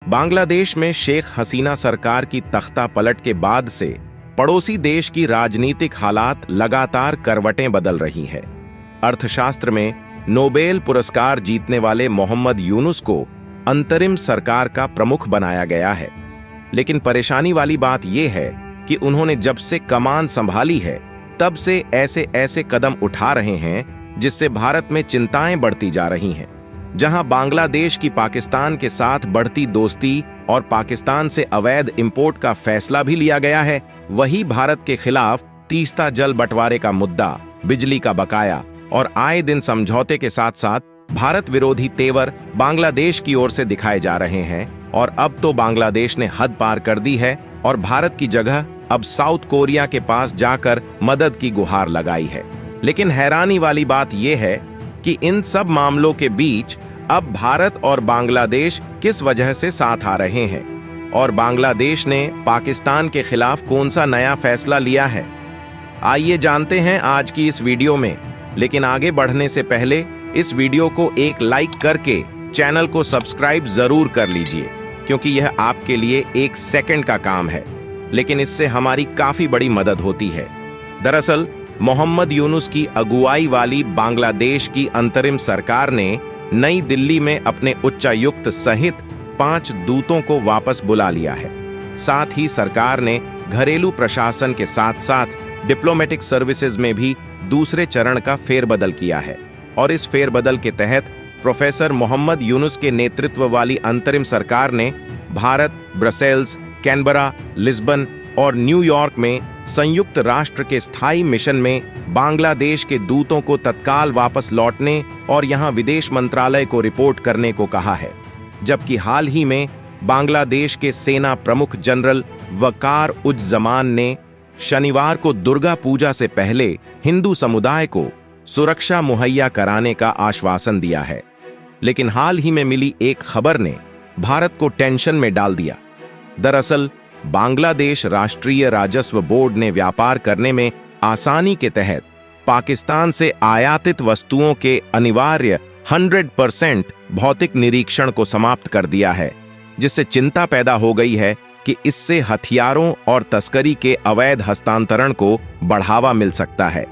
बांग्लादेश में शेख हसीना सरकार की तख्ता पलट के बाद से पड़ोसी देश की राजनीतिक हालात लगातार करवटें बदल रही हैं। अर्थशास्त्र में नोबेल पुरस्कार जीतने वाले मोहम्मद यूनुस को अंतरिम सरकार का प्रमुख बनाया गया है, लेकिन परेशानी वाली बात यह है कि उन्होंने जब से कमान संभाली है तब से ऐसे ऐसे कदम उठा रहे हैं जिससे भारत में चिंताएं बढ़ती जा रही हैं। जहां बांग्लादेश की पाकिस्तान के साथ बढ़ती दोस्ती और पाकिस्तान से अवैध इंपोर्ट का फैसला भी लिया गया है, वहीं भारत के खिलाफ तीस्ता जल बंटवारे का मुद्दा, बिजली का बकाया और आए दिन समझौते के साथ साथ भारत विरोधी तेवर बांग्लादेश की ओर से दिखाए जा रहे हैं। और अब तो बांग्लादेश ने हद पार कर दी है और भारत की जगह अब साउथ कोरिया के पास जाकर मदद की गुहार लगाई है। लेकिन हैरानी वाली बात यह है कि इन सब मामलों के बीच अब भारत और बांग्लादेश किस वजह से साथ आ रहे हैं और बांग्लादेश ने पाकिस्तान के खिलाफ कौन सा नया फैसला लिया है, आइए जानते हैं आज की इस वीडियो में। लेकिन आगे बढ़ने से पहले इस वीडियो को एक लाइक करके चैनल को सब्सक्राइब जरूर कर लीजिए, क्योंकि यह आपके लिए 1 सेकंड का काम है, लेकिन इससे हमारी काफी बड़ी मदद होती है। दरअसल मोहम्मद यूनुस की अगुवाई वाली बांग्लादेश की अंतरिम सरकार ने नई दिल्ली में अपने उच्चायुक्त सहित 5 दूतों को वापस बुला लिया है। साथ ही सरकार ने घरेलू प्रशासन के साथ साथ डिप्लोमेटिक सर्विसेज में भी दूसरे चरण का फेरबदल किया है। और इस फेरबदल के तहत प्रोफेसर मोहम्मद यूनुस के नेतृत्व वाली अंतरिम सरकार ने भारत, ब्रसेल्स, कैनबरा, लिस्बन और न्यूयॉर्क में संयुक्त राष्ट्र के स्थायी मिशन में बांग्लादेश के दूतों को तत्काल वापस लौटने और यहां विदेश मंत्रालय को रिपोर्ट करने को कहा है। जबकि हाल ही में बांग्लादेश के सेना प्रमुख जनरल वकार उज़-ज़मान ने शनिवार को दुर्गा पूजा से पहले हिंदू समुदाय को सुरक्षा मुहैया कराने का आश्वासन दिया है। लेकिन हाल ही में मिली एक खबर ने भारत को टेंशन में डाल दिया। दरअसल बांग्लादेश राष्ट्रीय राजस्व बोर्ड ने व्यापार करने में आसानी के तहत पाकिस्तान से आयातित वस्तुओं के अनिवार्य 100% भौतिक निरीक्षण को समाप्त कर दिया है, जिससे चिंता पैदा हो गई है कि इससे हथियारों और तस्करी के अवैध हस्तांतरण को बढ़ावा मिल सकता है।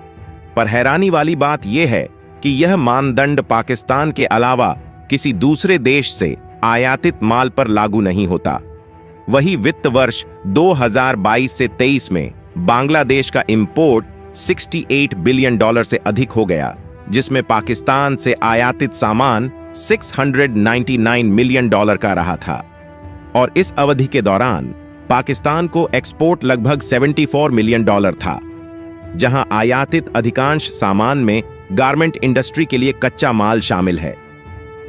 पर हैरानी वाली बात यह है कि यह मानदंड पाकिस्तान के अलावा किसी दूसरे देश से आयातित माल पर लागू नहीं होता। वही वित्त वर्ष 2022 से 23 में बांग्लादेश का इंपोर्ट $68 बिलियन से अधिक हो गया, जिसमें पाकिस्तान से आयातित सामान $699 मिलियन का रहा था। और इस अवधि के दौरान पाकिस्तान को एक्सपोर्ट लगभग $74 मिलियन था, जहां आयातित अधिकांश सामान में गारमेंट इंडस्ट्री के लिए कच्चा माल शामिल है।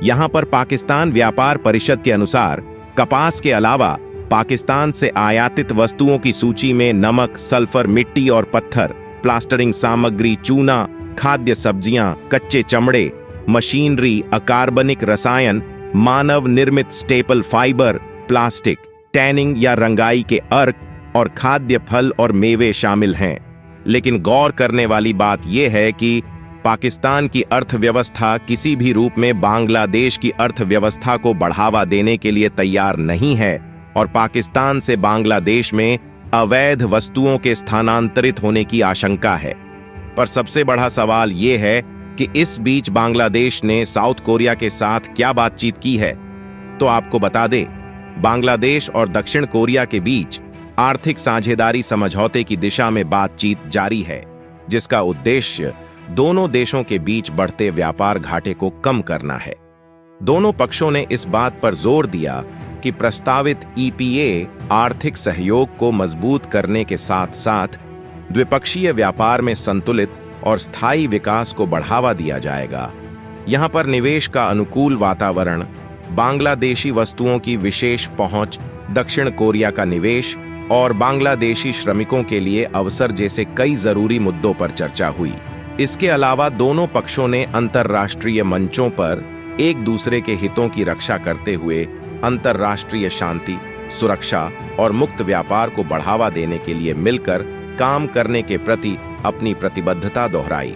यहां पर पाकिस्तान व्यापार परिषद के अनुसार कपास के अलावा पाकिस्तान से आयातित वस्तुओं की सूची में नमक, सल्फर, मिट्टी और पत्थर, प्लास्टरिंग सामग्री, चूना, खाद्य सब्जियां, कच्चे चमड़े, मशीनरी, अकार्बनिक रसायन, मानव निर्मित स्टेपल फाइबर, प्लास्टिक, टैनिंग या रंगाई के अर्क और खाद्य फल और मेवे शामिल हैं। लेकिन गौर करने वाली बात यह है कि पाकिस्तान की अर्थव्यवस्था किसी भी रूप में बांग्लादेश की अर्थव्यवस्था को बढ़ावा देने के लिए तैयार नहीं है और पाकिस्तान से बांग्लादेश में अवैध वस्तुओं के स्थानांतरित होने की आशंका है। पर सबसे बड़ा सवाल यह है कि इस बीच बांग्लादेश ने साउथ कोरिया के साथ क्या बातचीत की है। तो आपको बता दें, बांग्लादेश और दक्षिण कोरिया के बीच आर्थिक साझेदारी समझौते की दिशा में बातचीत जारी है, जिसका उद्देश्य दोनों देशों के बीच बढ़ते व्यापार घाटे को कम करना है। दोनों पक्षों ने इस बात पर जोर दिया कि प्रस्तावित EPA आर्थिक सहयोग को मजबूत करने के साथ साथ द्विपक्षीय व्यापार में संतुलित और स्थायी विकास को बढ़ावा दिया जाएगा। यहां पर निवेश का अनुकूल वातावरण, बांग्लादेशी वस्तुओं की विशेष पहुंच, दक्षिण कोरिया का निवेश और बांग्लादेशी श्रमिकों के लिए अवसर जैसे कई जरूरी मुद्दों पर चर्चा हुई। इसके अलावा दोनों पक्षों ने अंतर्राष्ट्रीय मंचों पर एक दूसरे के हितों की रक्षा करते हुए अंतर्राष्ट्रीय शांति, सुरक्षा और मुक्त व्यापार को बढ़ावा देने के लिए मिलकर काम करने के प्रति अपनी प्रतिबद्धता दोहराई।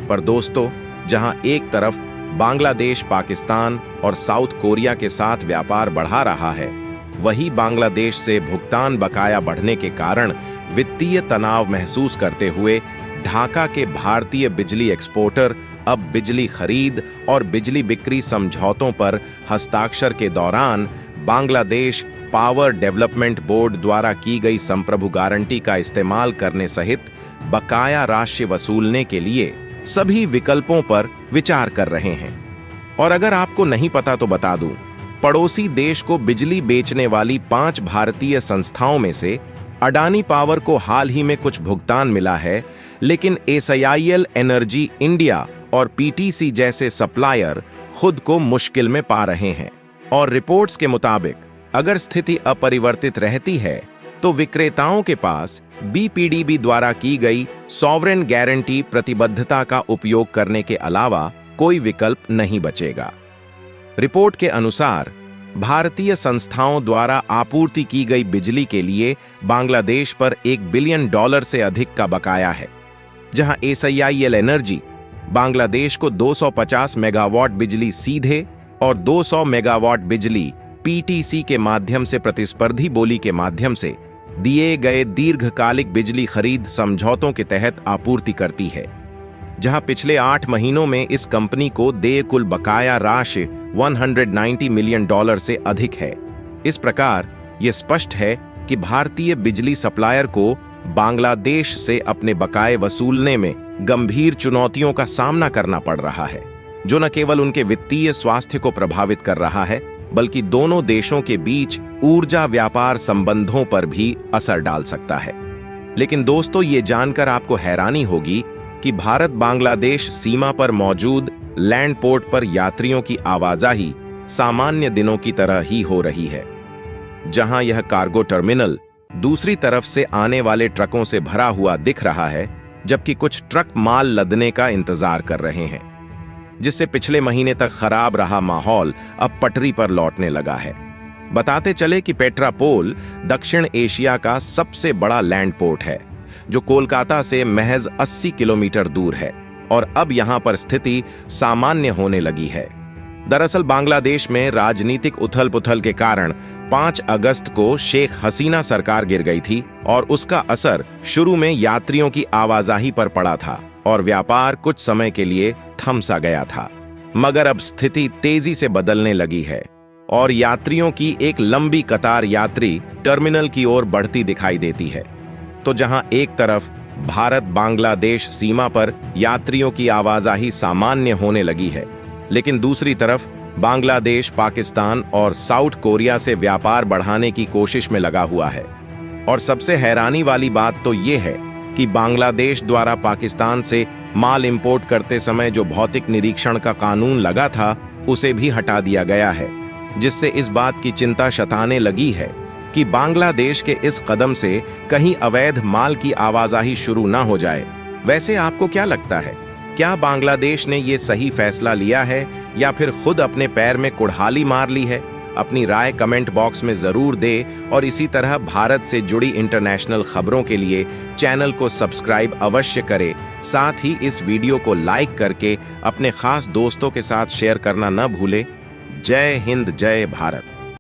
पर दोस्तों, जहां एक तरफ बांग्लादेश पाकिस्तान और साउथ कोरिया के साथ व्यापार बढ़ा रहा है, वही बांग्लादेश से भुगतान बकाया बढ़ने के कारण वित्तीय तनाव महसूस करते हुए ढाका के भारतीय बिजली एक्सपोर्टर अब बिजली खरीद और बिजली बिक्री समझौतों पर हस्ताक्षर के दौरान बांग्लादेश पावर डेवलपमेंट बोर्ड द्वारा की गई संप्रभु गारंटी का इस्तेमाल करने सहित बकाया राशि वसूलने के लिए सभी विकल्पों पर विचार कर रहे हैं। और अगर आपको नहीं पता तो बता दूं, पड़ोसी देश को बिजली बेचने वाली 5 भारतीय संस्थाओं में से अडानी पावर को हाल ही में कुछ भुगतान मिला है, लेकिन एसआईएल एनर्जी इंडिया और पीटीसी जैसे सप्लायर खुद को मुश्किल में पा रहे हैं। और रिपोर्ट्स के मुताबिक अगर स्थिति अपरिवर्तित रहती है तो विक्रेताओं के पास बीपीडीबी द्वारा की गई सॉवरेन गारंटी प्रतिबद्धता का उपयोग करने के अलावा कोई विकल्प नहीं बचेगा। रिपोर्ट के अनुसार भारतीय संस्थाओं द्वारा आपूर्ति की गई बिजली के लिए बांग्लादेश पर $1 बिलियन से अधिक का बकाया है, जहां एसआईएल एनर्जी बांग्लादेश को 250 मेगावाट बिजली सीधे और 200 मेगावाट बिजली पीटीसी के माध्यम से प्रतिस्पर्धी बोली के माध्यम से दिए गए दीर्घकालिक बिजली खरीद समझौतों के तहत आपूर्ति करती है, जहां पिछले 8 महीनों में इस कंपनी को देय कुल बकाया राशि $190 मिलियन से अधिक है। इस प्रकार यह स्पष्ट है कि भारतीय बिजली सप्लायर को बांग्लादेश से अपने बकाये वसूलने में गंभीर चुनौतियों का सामना करना पड़ रहा है, जो न केवल उनके वित्तीय स्वास्थ्य को प्रभावित कर रहा है, बल्कि दोनों देशों के बीच ऊर्जा व्यापार संबंधों पर भी असर डाल सकता है। लेकिन दोस्तों, ये जानकर आपको हैरानी होगी कि भारत बांग्लादेश सीमा पर मौजूद लैंड पोर्ट पर यात्रियों की आवाजाही सामान्य दिनों की तरह ही हो रही है, जहां यह कार्गो टर्मिनल दूसरी तरफ से आने वाले ट्रकों से भरा हुआ दिख रहा है, जबकि कुछ ट्रक माल लदने का इंतजार कर रहे हैं, जिससे पिछले महीने तक खराब रहा माहौल अब पटरी पर लौटने लगा है। बताते चले कि पेट्रापोल दक्षिण एशिया का सबसे बड़ा लैंड पोर्ट है, जो कोलकाता से महज 80 किलोमीटर दूर है, और अब यहां पर स्थिति सामान्य होने लगी है। दरअसल बांग्लादेश में राजनीतिक उथल-पुथल के कारण 5 अगस्त को शेख हसीना सरकार गिर गई थी, और उसका असर शुरू में यात्रियों की आवाजाही पर पड़ा था और व्यापार कुछ समय के लिए थम सा गया था। मगर अब स्थिति तेजी से बदलने लगी है और यात्रियों की एक लंबी कतार यात्री टर्मिनल की ओर बढ़ती दिखाई देती है। तो जहां एक तरफ भारत बांग्लादेश सीमा पर यात्रियों की आवाजाही सामान्य होने लगी है, लेकिन दूसरी तरफ बांग्लादेश पाकिस्तान और साउथ कोरिया से व्यापार बढ़ाने की कोशिश में लगा हुआ है। और सबसे हैरानी वाली बात तो ये है कि बांग्लादेश द्वारा पाकिस्तान से माल इंपोर्ट करते समय जो भौतिक निरीक्षण का कानून लगा था, उसे भी हटा दिया गया है, जिससे इस बात की चिंता सताने लगी है कि बांग्लादेश के इस कदम से कहीं अवैध माल की आवाजाही शुरू ना हो जाए। वैसे आपको क्या लगता है, क्या बांग्लादेश ने ये सही फैसला लिया है या फिर खुद अपने पैर में कुल्हाड़ी मार ली है? अपनी राय कमेंट बॉक्स में जरूर दे, और इसी तरह भारत से जुड़ी इंटरनेशनल खबरों के लिए चैनल को सब्सक्राइब अवश्य करें। साथ ही इस वीडियो को लाइक करके अपने खास दोस्तों के साथ शेयर करना न भूलें। जय हिंद, जय भारत।